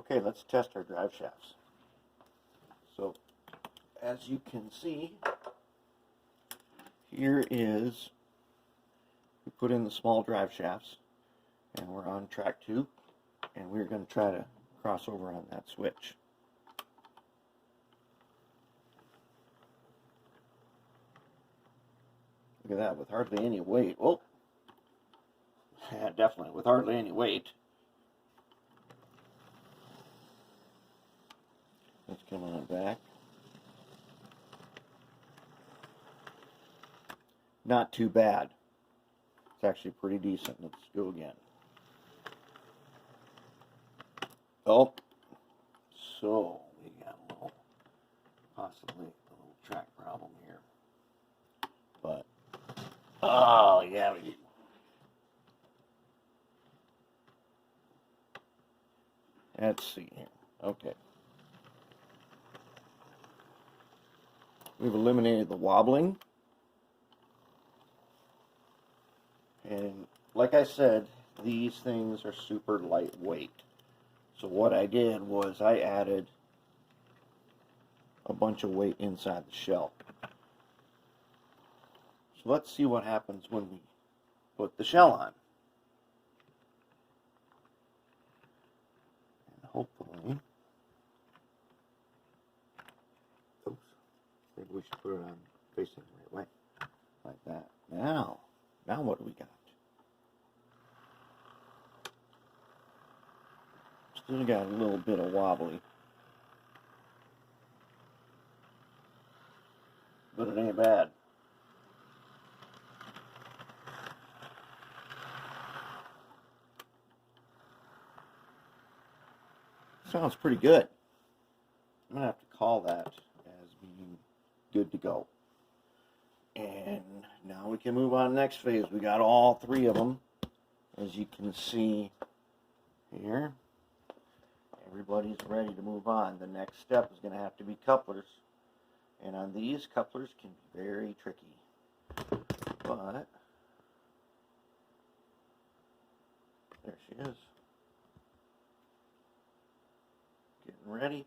Okay, let's test our drive shafts. So, as you can see, here is, we put in the small drive shafts, and we're on track 2, and we're going to try to cross over on that switch. Look at that, with hardly any weight. Oh, yeah, definitely, with hardly any weight. Let's come on back. Not too bad. It's actually pretty decent. Let's go again. Oh, so we got a little, possibly a little track problem here. But, oh yeah, we did. Let's see here. Okay. We've eliminated the wobbling. And like I said, these things are super lightweight. So what I did was I added a bunch of weight inside the shell. So let's see what happens when we put the shell on. And hopefully, oops, maybe we should put it on facing the right way, like that. Now what do we got? Still got a little bit of wobbly, but it ain't bad. Sounds pretty good. I'm gonna have to call that as being good to go. And now we can move on to the next phase. We got all 3 of them, as you can see here. Everybody's ready to move on. The next step is going to have to be couplers. And on these, couplers can be very tricky. But, there she is. Getting ready.